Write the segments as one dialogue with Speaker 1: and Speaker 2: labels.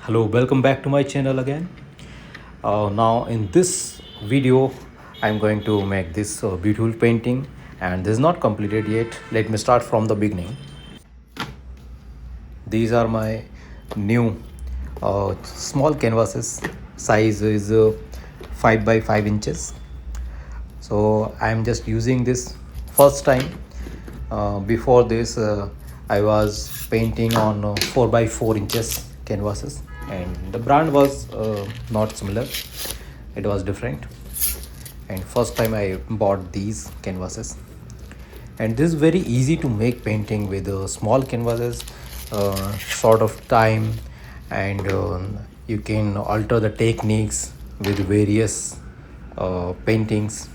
Speaker 1: Hello, welcome back to my channel again. Now in this video I'm going to make this beautiful painting, and this is not completed yet. Let me start from the beginning. These are my new small canvases. Size is 5 by 5 inches. So I'm just using this first time. Before this I was painting on 4 by 4 inches canvases, and the brand was not similar, it was different. And first time I bought these canvases, and this is very easy to make painting with small canvases, sort of time, and you can alter the techniques with various paintings.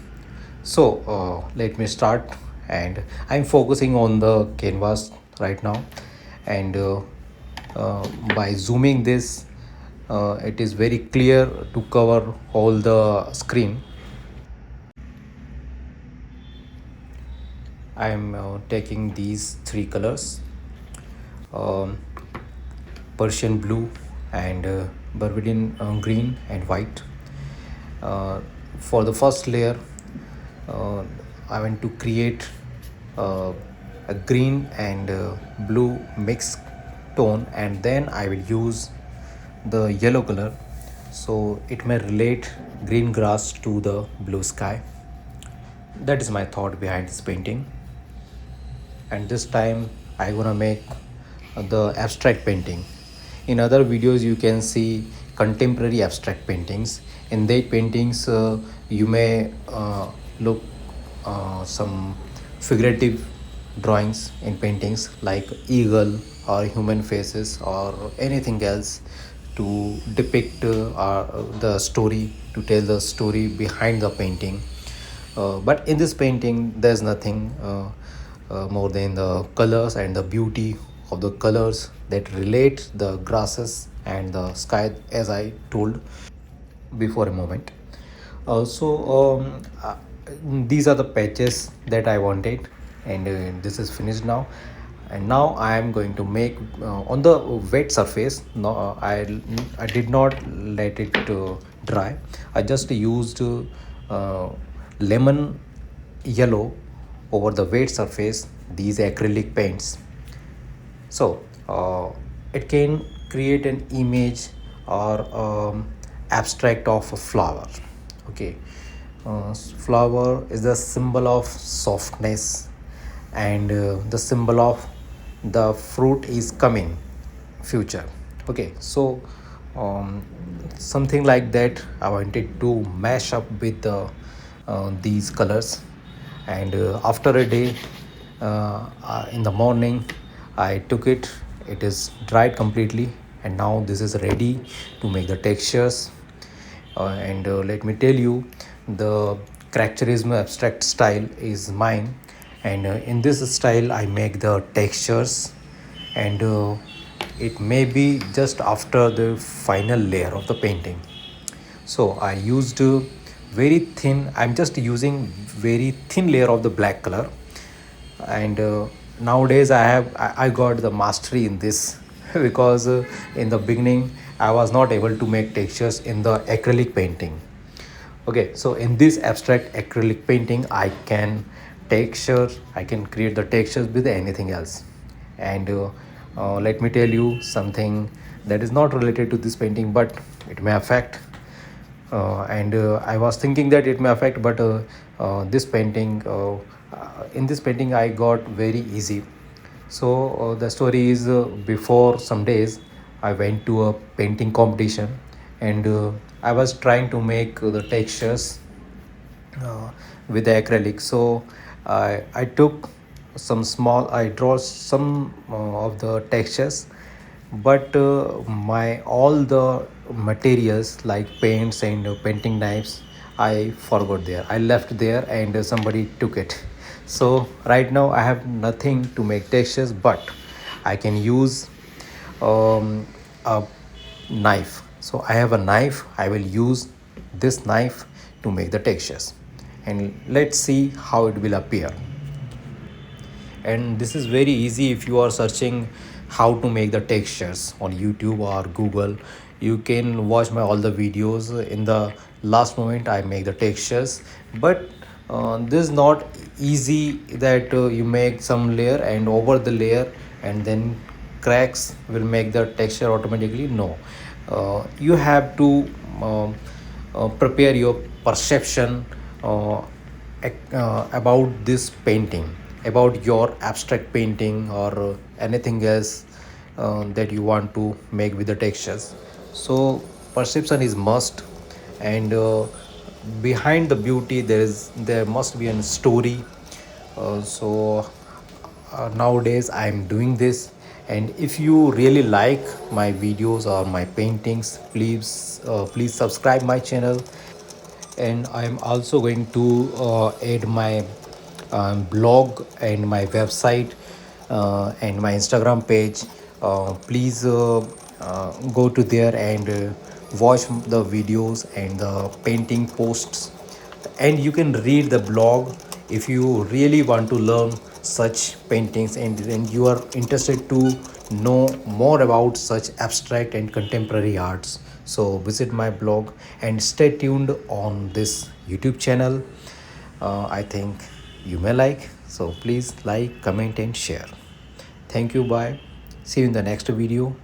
Speaker 1: So let me start, and I'm focusing on the canvas right now, and by zooming this it is very clear to cover all the screen. I'm taking these three colors, um, Persian blue and Burgundian green and white. Uh, for the first layer, uh, I want to create uh, a green and blue mixed tone, and then I will use the yellow color so it may relate green grass to the blue sky. That is my thought behind this painting. And this time I gonna make the abstract painting. In other videos you can see contemporary abstract paintings. In that paintings you may look some figurative drawings in paintings like eagle or human faces or anything else to depict the story, to tell the story behind the painting. But in this painting there's nothing more than the colors and the beauty of the colors that relate the grasses and the sky, as I told before a moment. These are the patches that I wanted, and this is finished now. And now I am going to make on the wet surface. No, I did not let it dry. I just used lemon yellow over the wet surface, these acrylic paints. So it can create an image or abstract of a flower. Okay, flower is the symbol of softness, and the symbol of the fruit is coming future. Okay, so um, something like that I wanted to mash up with these colors. And after a day, in the morning I took it, it is dried completely, and now this is ready to make the textures. And let me tell you, the characterism abstract style is mine, and in this style I make the textures. And it may be just after the final layer of the painting. So I used very thin, I'm just using very thin layer of the black color. And nowadays I got the mastery in this because in the beginning I was not able to make textures in the acrylic painting. Okay, so in this abstract acrylic painting I can create the textures with anything else. And let me tell you something that is not related to this painting, but it may affect. And I was thinking that it may affect, but this painting in this painting I got very easy. So the story is, before some days I went to a painting competition, and I was trying to make the textures with the acrylic. So I took some small, I draw some of the textures, but my all the materials like paints and painting knives I forgot there, I left there, and somebody took it. So right now I have nothing to make textures, but I can use a knife. So I have a knife, I will use this knife to make the textures, and let's see how it will appear. And this is very easy. If you are searching how to make the textures on YouTube or Google. You can watch my all the videos. In the last moment I make the textures, but this is not easy that you make some layer and over the layer and then cracks will make the texture automatically. No, you have to prepare your perception uh, about this painting, about your abstract painting or anything else that you want to make with the textures. So perception is must, and behind the beauty there must be a story. Nowadays I'm doing this, and if you really like my videos or my paintings, please subscribe my channel. And I'm also going to add my blog and my website and my Instagram page. Please go to there and watch the videos and the painting posts, and you can read the blog if you really want to learn such paintings, and you are interested to know more about such abstract and contemporary arts. So visit my blog and stay tuned on this YouTube channel. I think you may like, so please like, comment and share. Thank you. Bye. See you in the next video.